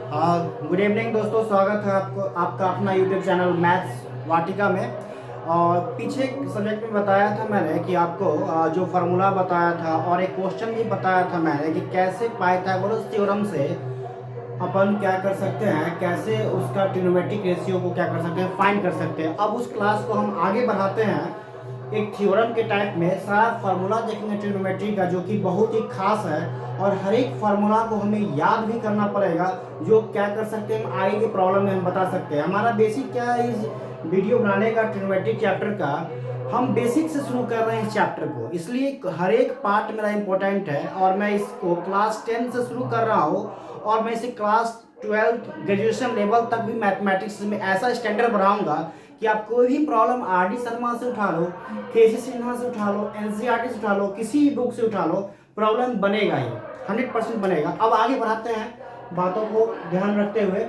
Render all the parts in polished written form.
Good evening दोस्तों, स्वागत है आपका अपना यूट्यूब चैनल मैथ्स वाटिका में। और पीछे सब्जेक्ट में बताया था मैंने कि आपको जो फार्मूला बताया था और एक क्वेश्चन भी बताया था मैंने कि कैसे पाइथागोरस थ्योरम से अपन क्या कर सकते हैं, कैसे उसका ट्रिग्नोमेट्रिक रेशियो को क्या कर सकते हैं, फाइंड कर सकते हैं। अब उस क्लास को हम आगे बढ़ाते हैं एक थ्योरम के टाइप में। सारा फार्मूला देखेंगे ट्रिग्नोमेट्री का, जो कि बहुत ही खास है और हर एक फार्मूला को हमें याद भी करना पड़ेगा, जो क्या कर सकते हैं हम आगे के प्रॉब्लम में हम बता सकते हैं। हमारा बेसिक क्या है इस वीडियो बनाने का, ट्रिग्नोमेट्री चैप्टर का हम बेसिक से शुरू कर रहे हैं इस चैप्टर को, इसलिए हर एक पार्ट मेरा इंपॉर्टेंट है। और मैं इसको क्लास 10 से शुरू कर रहा हूँ और मैं इसे क्लास 12 ग्रेजुएशन लेवल तक भी मैथमेटिक्स में ऐसा स्टैंडर्ड बढ़ाऊंगा कि आप कोई भी प्रॉब्लम आर डी शर्मा से उठा लो, के सी सिन्हा से उठा लो, एनसीईआरटी से उठा लो, किसी भी बुक से उठा लो, प्रॉब्लम बनेगा ही, 100% बनेगा। अब आगे बढ़ाते हैं बातों को ध्यान रखते हुए।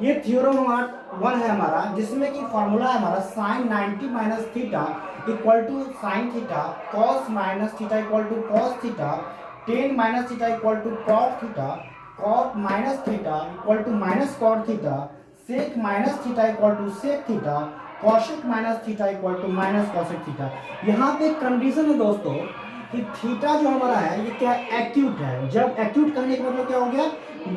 ये थ्योरम हमारा 1 है हमारा, जिसमें कि फॉर्मूला है हमारा sine 90 minus theta equal to sine theta, cos minus theta equal to cos theta, tan minus theta equal to cot theta, cot minus theta equal to minus cot theta, sec minus theta equal to sec theta, cosec minus theta equal to minus cosec theta. यहाँ पे condition है दोस्तों कि theta जो हमारा है ये क्या एक्यूट है। जब एक्यूट करने का मतलब क्या हो गया,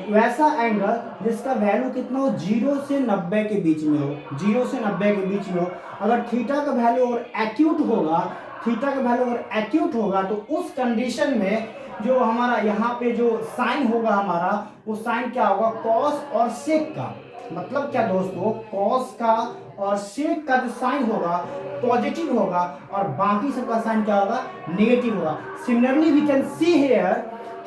वैसा एंगल जिसका वैल्यू कितना हो, 0 से 90 के बीच में हो, 0 से 90 के बीच में हो। अगर थीटा का वैल्यू और एक्यूट होगा, थीटा का वैल्यू अगर एक्यूट होगा तो उस कंडीशन में जो हमारा यहाँ पे जो साइन होगा हमारा, वो साइन क्या होगा, कॉस और सेक का। मतलब क्या दोस्तों, कॉस का और सेक का जो साइन होगा पॉजिटिव होगा और बाकी सबका साइन क्या होगा, नेगेटिव होगा। Similarly we can see here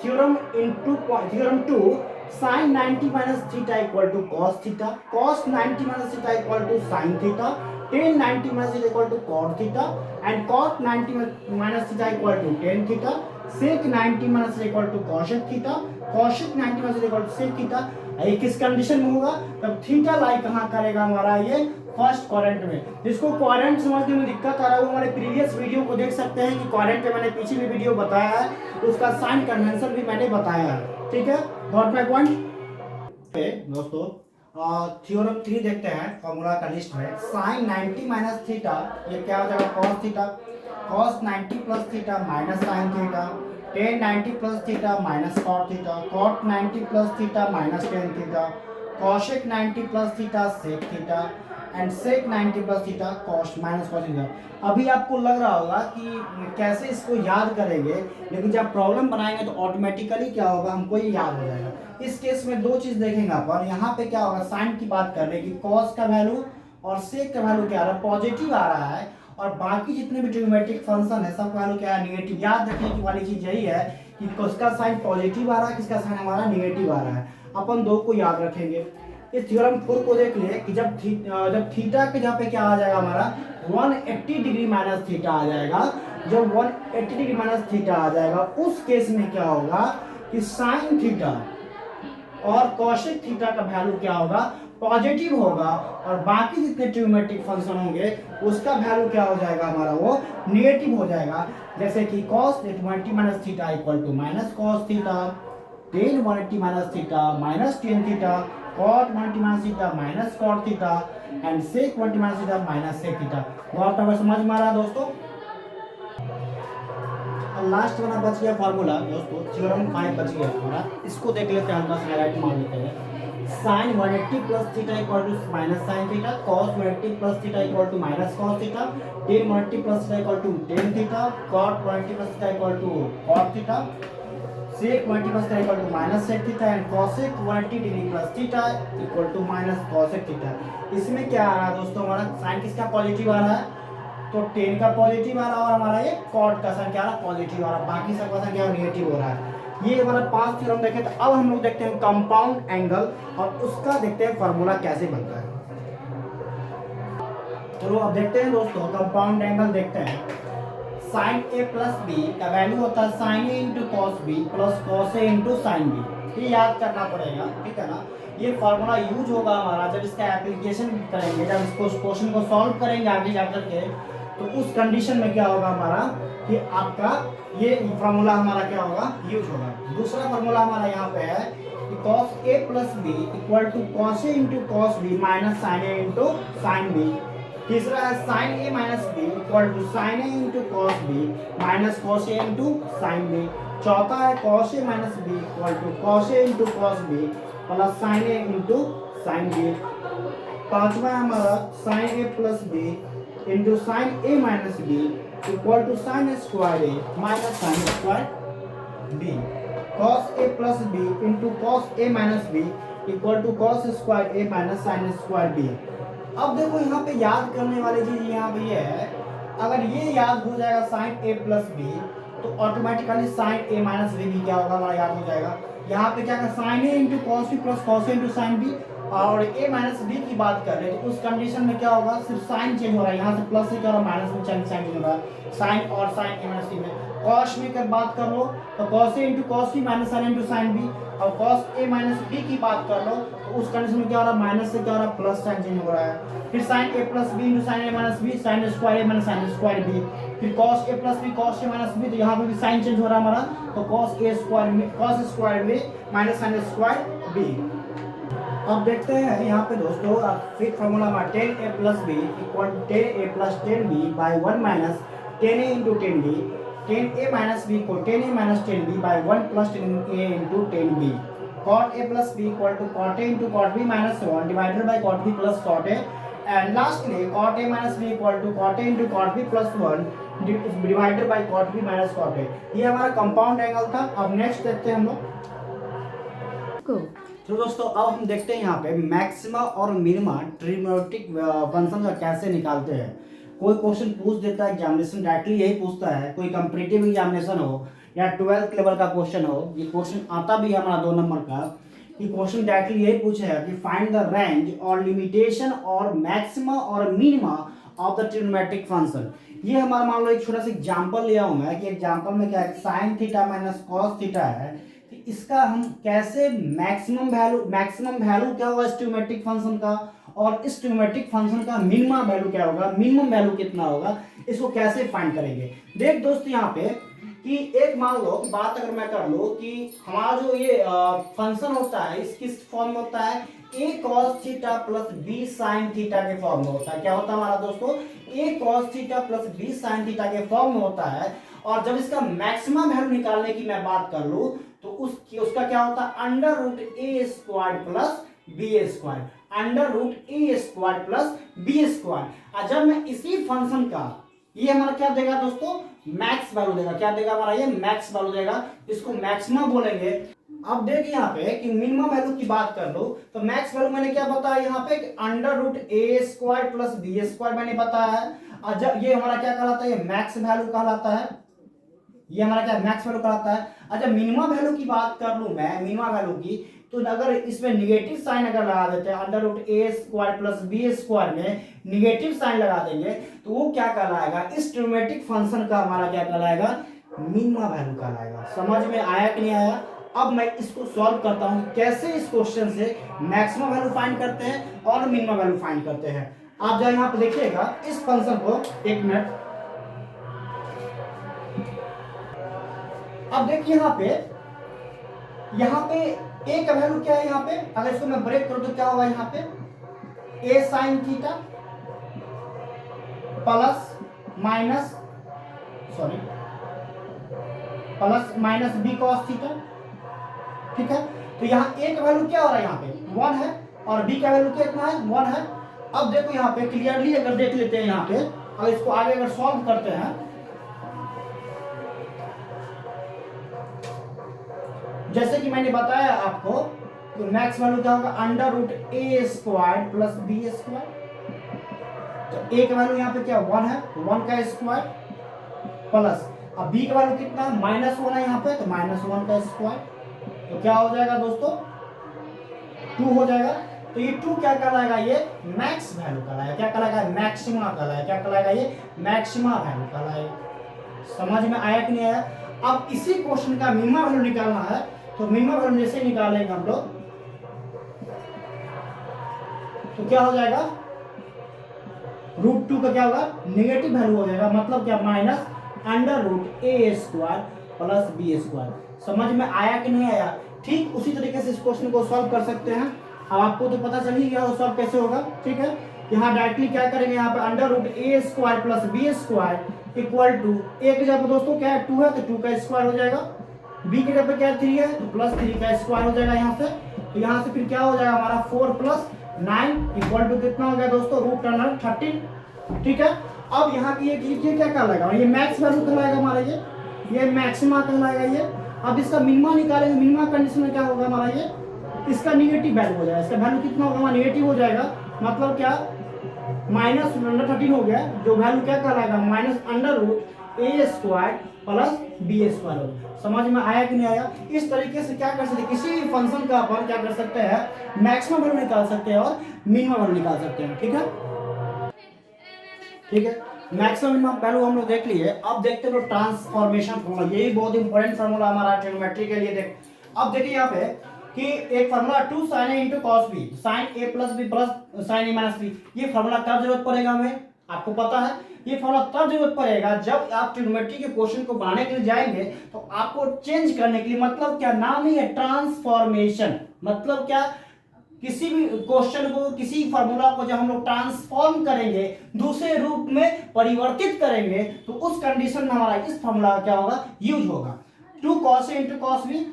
theorem 2 sin 90 minus theta equal to cos theta, cos 90 minus theta equal to sin theta, tan 90 minus theta equal to cot theta, and cot 90 minus theta equal to tan theta, sec 90 minus theta equal to cosec theta, cosec 90 minus theta equal to sec theta। ये किस condition में होगा, तब theta lie कहाँ करेगा हमारा, ये first quadrant में। जिसको क्वाड्रेंट समझने में दिक्कत आ रहा है वो हमारे प्रीवियस वीडियो को देख सकते हैं कि क्वाड्रेंट पे मैंने पिछली वीडियो बताया है, उसका साइन कन्वेंशन भी मैंने बताया है। ठीक है, नोट माय पॉइंट दोस्तों। थ्योरम 3 देखते हैं फॉर्मूला का लिस्ट में। साइन 90 माइनस थीटा, ये क्या हो जाएगा, cos theta, cos 90 plus theta minus sine theta, tan 90 plus theta minus cot theta, cot 90 plus theta minus tan theta, cosec 90 plus theta sec theta, and sec 90 plus theta cos minus cos theta. अभी आपको लग रहा होगा कि कैसे इसको याद करेंगे, लेकिन जब प्रॉब्लम बनाएंगे तो ऑटोमेटिकली क्या होगा, हमको ये याद हो जाएगा। इस केस में दो चीज देखेंगे अपन। यहाँ पे क्या होगा, साइन की बात कर रहे हैं कि कॉस का वैल्यू और सेक का वैल्यू क्या आ रहा है, पॉजिटिव आ रहा है, और बाकी जितने भी ट्रिग्नोमेट्रिक फंक्शन है सब वैल्यू क्या है, निगेटिव। याद रखने की वाली चीज यही है कि किसका साइन पॉजिटिव आ रहा है, किसका साइन हमारा निगेटिव आ रहा है। अपन दो को याद रखेंगे। इस थ्योरम 4 को देख लिए कि जब थीटा के जहाँ पे क्या आ जाएगा हमारा 180 डिग्री माइनस थीटा आ जाएगा। जब 180 डिग्री माइनस थीटा आ जाएगा उस केस में क्या होगा कि साइन थीटा और कॉशेक थीटा का वैल्यू क्या होगा, पॉजिटिव होगा, और बाकी जितने ट्रिग्नोमेट्रिक फंक्शन होंगे उसका वैल्यू क्या हो जाएगा हमारा, वो निगेटिव हो जाएगा। जैसे कि cos 180 minus theta equal to minus cos theta, tan 180 minus theta minus tan theta, cot 180 minus theta minus cot theta, and sec 180 minus theta minus sec theta. बहुत हमें समझ में आ रहा है दोस्तों। लास्ट वाला बच गया फार्मूला दोस्तों, थ्योरम 5 बच गया हमारा। इसको देख लेते हैं, हल्का सा हाईलाइट मार लेते हैं। sin 180 plus theta equal to minus sine theta, cos 180 plus theta equal to minus cos theta, tan 180 plus theta equal to tan theta, cot 180 plus theta equal to cot theta, sec 180 plus theta equal to minus sec theta, and cosec 180 degree plus theta equal to minus cosec theta. इसमें क्या आ रहा है दोस्तों, हमारा sign किसका positive आ रहा है, तो टेन का पॉजिटिव आ रहा है, और हमारा ये कॉट का साइन क्या आ रहा है, पॉजिटिव आ रहा है, बाकी सब का साइन क्या नेगेटिव हो रहा है। ये हमारा 5 थ्योरम देखे। तो अब हम लोग देखते हैं कंपाउंड एंगल और उसका देखते हैं फार्मूला कैसे बनता है। चलो अब देखते हैं दोस्तों, कंपाउंड एंगल देखते हैं। साइन ए प्लस बी का वैल्यू होता है sine A into cos B plus cos A into sine B. ये याद करना पड़ेगा, ठीक है ना। ये फार्मूला यूज होगा हमारा जब इसका एप्लीकेशन करेंगे, जब इसको क्वेश्चन को सॉल्व करेंगे आगे जाकर के, तो उस कंडीशन में क्या होगा हमारा कि आपका ये फार्मूला हमारा क्या होगा, यूज होगा। दूसरा फार्मूला हमारा यहाँ पे है कि cos A plus B equal to cos A into cos B minus sine A into sine B. तीसरा है sine A minus B equal to sine A into cos B minus cos A into sine B. चौथा है cos A minus B equal to cos A into cos B plus sine A into sine B. पांचवा है हमारा sine A plus B into sine A minus B equal to sine square A minus sine square B. Cos A plus B into cos A minus B equal to cos square A minus sine square B. अब देखो यहाँ पे याद करने वाली चीज यहाँ पे ये है, अगर ये याद हो जाएगा साइन ए प्लस बी तो automatically sign A minus B भी क्या होगा हमारा याद हो जाएगा। यहाँ पे क्या sine A into cos B plus cos A into sine B, और ए माइनस बी की बात कर रहे हैं तो उस कंडीशन में क्या होगा, सिर्फ साइन चेंज हो रहा है, यहाँ से प्लस से क्या हो रहा है माइनस में साइन चेंज हो रहा है, साइन और साइन ए माइनस बी में। कॉस में अगर बात कर लो तो cos A into cos B minus sine into sine B, और कॉस ए माइनस बी की बात कर लो तो उस कंडीशन में क्या हो रहा है माइनस से क्या हो रहा है प्लस साइन चेंज हो रहा है। फिर sign A plus B into sine A minus B sign square A minus sine square B. फिर cos A plus B cos A minus B, तो यहाँ पे भी साइन चेंज हो रहा है हमारा, तो कॉस ए स्क्वायर में कॉस स्क्वायर में माइनस साइन स्क्वायर बी। अब देखते हैं यहाँ पे दोस्तों फिर फॉर्मूला में 10a plus B equal to 10a plus 10b by 1 minus 10a into 10b। 10a minus B को 10a minus 10b by 1 plus 10a into 10b। cot a plus b equal to cot a into cot b minus 1 divided by cot b plus cot a। And lastly cot a minus b equal to cot a into cot b plus 1 divided by cot b minus cot a। ये हमारा compound angle था। अब next देखते हैं हम लोग। तो दोस्तों अब हम देखते हैं यहाँ पे मैक्सिमा और मिनिमा ट्रिग्नोमेट्रिक फंक्शन का कैसे निकालते हैं। कोई क्वेश्चन पूछ देता है एग्जामिनेशन डायरेक्टली यही पूछता है, कोई कंपटीटिव एग्जामिनेशन हो या 12th लेवल का क्वेश्चन हो, ये क्वेश्चन आता भी है हमारा 2 नंबर का, ये क्वेश्चन डायरेक्टली यही पूछे है कि फाइंड द रेंज और लिमिटेशन और मैक्सिमा और minima of the trigonometric function. ये हमारा मान लो एक छोटा सा एग्जाम्पल लिया हूँ मैं कि एग्जाम्पल में क्या है sine theta minus cos theta है, इसका हम कैसे मैक्सिमम वैल्यू क्या होगा इस ट्रिग्नोमेट्रिक फंक्शन का, और इस ट्रिग्नोमेट्रिक फंक्शन का मिनिमम वैल्यू क्या होगा, मिनिमम वैल्यू कितना होगा, इसको कैसे फाइंड करेंगे। देख दोस्त यहाँ पे कि एक मान लो बात अगर मैं कर लूँ कि हमारा जो ये फंक्शन होता है इस किस फॉर्म में होता है, a cos theta plus b sin theta के फॉर्म में होता है। क्या होता है हमारा दोस्तों, a cos theta plus b sin theta के फॉर्म में होता है। और जब इसका मैक्सिमम वैल्यू निकालने की मैं बात कर लूँ तो उसका क्या होता है under root A square plus B square, under root A square plus B square. और जब मैं इसी फंक्शन का ये हमारा क्या देगा दोस्तों मैक्स वैल्यू देगा, क्या देगा हमारा ये मैक्स वैल्यू देगा, इसको मैक्सिमम बोलेंगे। अब देखिए यहाँ पे कि मिनिमम वैल्यू की बात कर लो तो मैक्स वैल्यू मैंने क्या बताया यहाँ पे under root A square plus B square मैंने बताया है। और जब ये हमारा क्या कहलाता है ये मैक्स वैल्यू कहलाता है, ये हमारा क्या मैक्स वैल्यू कहलाता है। अच्छा मिनिमम वैल्यू की बात कर लूं मैं मिनिमम वैल्यू की, तो अगर इसमें निगेटिव साइन अगर लगा देते हैं under root A square plus B square में निगेटिव साइन लगा देंगे तो वो क्या कहलाएगा, इस ट्रिग्नोमेट्रिक फंक्शन का हमारा क्या कहलाएगा मिनिमम वैल्यू कहलाएगा। समझ में आया कि नहीं आया। अब मैं इसको सॉल्व करता हूं कैसे इस क्वेश्चन से मैक्सिमम वैल्यू फाइंड करते हैं और मिनिमम वैल्यू फाइंड करते हैं। आप जब यहाँ पे देखिएगा इस फंक्शन को, एक मिनट, अब देखिए यहाँ पे ए का वैल्यू क्या है, यहाँ पे अगर इसको मैं ब्रेक करूं तो क्या होगा यहाँ पे A sine theta plus minus B cos theta, ठीक है। तो यहाँ ए का वैल्यू क्या हो रहा है यहाँ पे 1 है और बी का वैल्यू कितना है 1 है। अब देखो यहाँ पे क्लियरली अगर देख लेते हैं यहाँ पे, अगर इसको आगे अगर सॉल्व करते हैं जैसे कि मैंने बताया आपको तो मैक्स वैल्यू क्या होगा under root A square plus B square. तो ए का वैल्यू यहाँ पे क्या 1 है, 1 का स्क्वायर प्लस अब बी का वैल्यू कितना -1 है यहाँ पे, तो -1 का स्क्वायर, तो क्या हो जाएगा दोस्तों 2 हो जाएगा। तो ये 2 क्या कहलाएगा, ये मैक्स वैल्यू कहलाएगा, क्या कहलाएगा मैक्सिमा कहलाएगा, क्या कहलाएगा ये मैक्सिमा वैल्यू कहलाएगा। समझ में आया कि नहीं आया। अब इसी क्वेश्चन का मिनिमम वैल्यू निकालना है, तो मिनिमम वैल्यू जैसे निकालेंगे हम लोग तो क्या हो जाएगा √2 का क्या होगा नेगेटिव वैल्यू हो जाएगा, मतलब क्या minus under root A square plus B square. समझ में आया कि नहीं आया। ठीक उसी तरीके से इस क्वेश्चन को सॉल्व कर सकते हैं। अब आपको तो पता चल ही गया वो सॉल्व कैसे होगा। ठीक है, यहाँ डायरेक्टली क्या करेंगे, यहाँ पे under root A square plus B square equal to A की जगह दोस्तों क्या है 2 है तो 2 का स्क्वायर हो जाएगा, बी की जगह पे क्या है 3 है तो प्लस 3 का स्क्वायर हो जाएगा यहाँ से। तो यहाँ से फिर क्या हो जाएगा हमारा 4 प्लस 9 इक्वल टू कितना हो गया दोस्तों रूट अंडर 13। ठीक है, अब यहाँ की ये क्या कहलाएगा, ये मैक्स वैल्यू कहलाएगा हमारा, ये मैक्सिमा कहलाएगा ये। अब इसका मिनिमा निकालेंगे, मिनिमा कंडीशन में क्या होगा हमारा ये, इसका निगेटिव वैल्यू हो जाएगा, इसका वैल्यू कितना होगा हमारा नेगेटिव हो जाएगा, मतलब क्या माइनस अंडर 13 हो गया, जो वैल्यू क्या कहलाएगा minus under root A square plus B square होगा। समझ में आया कि नहीं आया। इस तरीके से क्या कर सकते हैं, किसी भी फंक्शन का अपन क्या कर सकते हैं, मैक्सिमम वैल्यू निकाल सकते हैं और मिनिमम वैल्यू निकाल सकते हैं। ठीक है, ठीक है, मैक्सिमम मिनिमम वैल्यू हम लोग देख लिए। अब देखते हैं ट्रांसफॉर्मेशन फॉर्मूला, यही बहुत इंपॉर्टेंट फॉर्मूला हमारा ट्रिग्नोमेट्री के लिए। देख अब देखिए यहाँ पे कि एक formula 2 sin a into cos b sin a plus b plus sin a minus b, ये फार्मूला कब जरूरत पड़ेगा हमें, आपको पता है ये फार्मूला तब जरूरत पड़ेगा जब आप ट्रिग्नोमेट्री के क्वेश्चन को बनाने के लिए जाएंगे तो आपको चेंज करने के लिए, मतलब क्या नाम ही है ट्रांसफॉर्मेशन, मतलब क्या किसी भी क्वेश्चन को, किसी फार्मूला को जब हम लोग ट्रांसफॉर्म करेंगे, दूसरे रूप में परिवर्तित करेंगे, तो उस कंडीशन में हमारा इस फार्मूला का क्या होगा यूज होगा। 2 cos a into cos b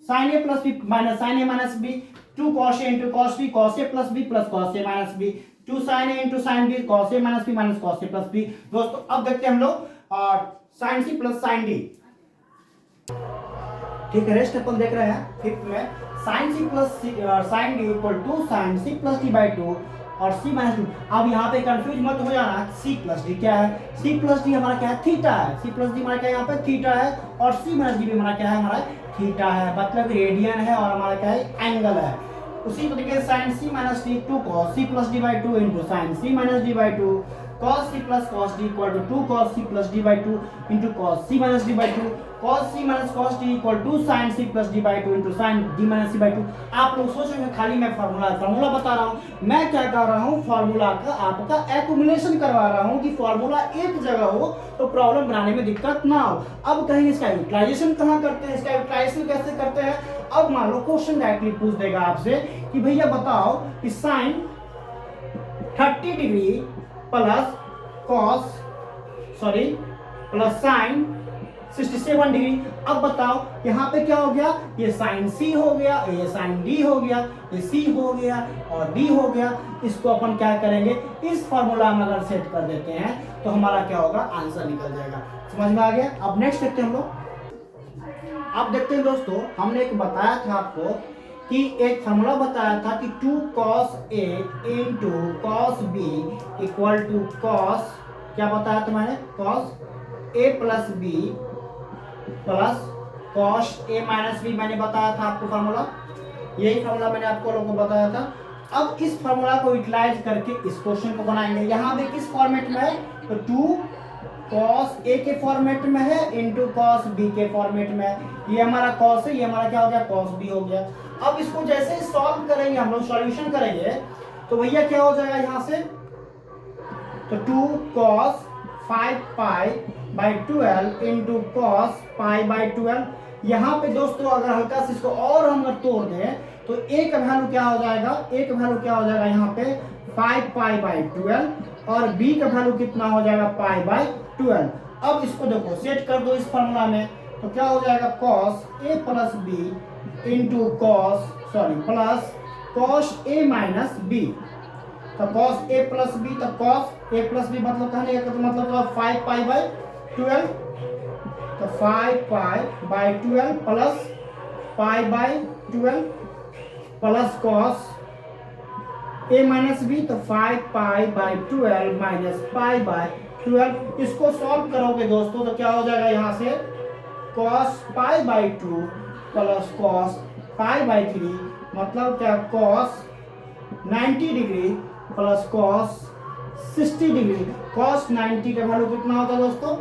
sin a plus b minus sin a minus b, 2 cos a into cos b cos a plus b plus cos a minus b, 2 sin a into sin b cos a minus b minus cos a plus b। दोस्तों अब देखते हैं हम लोग sin c plus sin d। ठीक है, rest अपन देख रहे हैं फिफ्थ में, sin c plus sin d equal to sin c plus d by 2 और c minus 2। अब यहाँ पे कंफ्यूज मत हो जाना, c plus d क्या है, c plus d हमारा क्या है थीटा है, c plus d हमारा क्या है यहाँ पे थीटा है, और c minus d भी हमारा क्या है हमारा थीटा है, मतलब रेडियन है और हमारा क्या है एंगल है। उसी तरीके से sin c minus d 2 cos c plus d by 2 into sin c minus d by 2 cos c plus cos d equal to 2 cos c plus d by 2 into cos c minus d by 2 cos c minus cos d equal to sin c plus d by 2 into sin d minus c by 2। आप लोग सोचेंगे खाली मैं formula बता रहा हूँ, मैं क्या कर रहा हूँ फार्मूला का आपका एक्युमुलेशन करवा रहा हूँ कि फार्मूला एक जगह हो तो प्रॉब्लम बनाने में दिक्कत ना हो। अब कहेंगे इसका यूटिलाइजेशन कहाँ करते हैं, इसका यूटिलाइजेशन कैसे करते हैं। अब मान लो क्वेश्चन डायरेक्टली पूछ देगा आपसे कि भैया बताओ कि sine 30 degree plus plus sine 67 degree. अब बताओ यहाँ पे क्या हो गया, ये साइन सी हो गया, ये साइन डी हो गया, ये सी हो गया और डी हो गया। इसको अपन क्या करेंगे, इस फॉर्मूला में अगर सेट कर देते हैं तो हमारा क्या होगा आंसर निकल जाएगा। समझ में आ गया। अब नेक्स्ट देखते हैं हम लोग। अब देखते हैं दोस्तों, हमने एक बताया था आपको कि एक फार्मूला बताया था कि 2 cos a into cos b equal to cos, क्या बताया था मैंने, cos a plus b plus cos a minus b मैंने बताया था आपको फार्मूला, यही फार्मूला मैंने आपको लोगों को बताया था। अब इस फार्मूला को यूटिलाइज करके इस क्वेश्चन को बनाएंगे। यहाँ पे किस फॉर्मेट में है, तो 2 cos a के फॉर्मेट में है इंटू cos b के फॉर्मेट में है। ये हमारा cos है, ये हमारा क्या हो गया cos b हो गया। अब इसको जैसे सॉल्व करेंगे, हम लोग सॉल्यूशन करेंगे तो भैया क्या हो जाएगा यहाँ से, तो 2 cos 5 pi by 12 into cos pi by 12। यहाँ पे दोस्तों अगर हल्का से इसको और हम अगर तोड़ दें तो a का वैल्यू क्या हो जाएगा, a का वैल्यू क्या हो जाएगा यहाँ पे 5 पाई बाई 12 और b का वैल्यू कितना हो जाएगा पाई बाई 12। अब इसको देखो सेट कर दो इस फॉर्मूला में, तो क्या हो जाएगा cos a plus b into plus cos a minus b। तो cos a प्लस b, तो cos a प्लस b मतलब कहने का मतलब 5 पाई बाई 12, तो 5 pi by 12 plus pi by 12 plus cos a minus b, तो 5 pi by 12 minus pi by 12। इसको solve करोगे दोस्तों तो क्या हो जाएगा यहाँ से cos pi by 2 plus cos pi by 3, मतलब क्या cos 90 degree plus cos 60 degree. cos 90 का वैल्यू कितना होता है दोस्तों,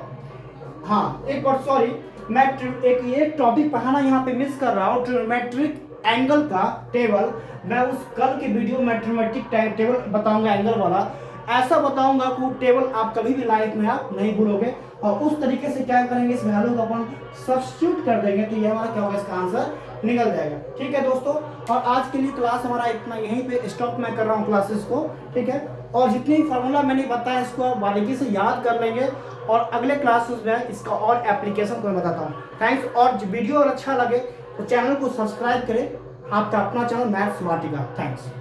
हाँ एक बार सॉरी मैं एक टॉपिक पढ़ाना यहाँ पे मिस कर रहा हूँ, ट्रिग्नोमेट्रिक एंगल का टेबल। मैं उस कल के वीडियो में ट्रिग्नोमेट्रिक टेबल बताऊंगा एंगल वाला, ऐसा बताऊंगा कि टेबल आप कभी भी लाइफ में आप नहीं भूलोगे। और उस तरीके से क्या करेंगे, इस वैल्यू को अपन सब्स्टिट्यूट कर देंगे तो ये हमारा क्या होगा इसका आंसर निकल जाएगा। ठीक है दोस्तों, और आज के लिए क्लास हमारा इतना, यहीं पे स्टॉप मैं कर रहा हूँ क्लासेस को। ठीक है, और जितनी फार्मूला मैंने बताया इसको आप बारीकी से याद कर लेंगे और अगले क्लासेस में इसका और एप्लीकेशन को मैं बताता हूँ। थैंक्स, और वीडियो अगर अच्छा लगे तो चैनल को सब्सक्राइब करें। आपका अपना चैनल मैथ्स वाटिका। थैंक्स।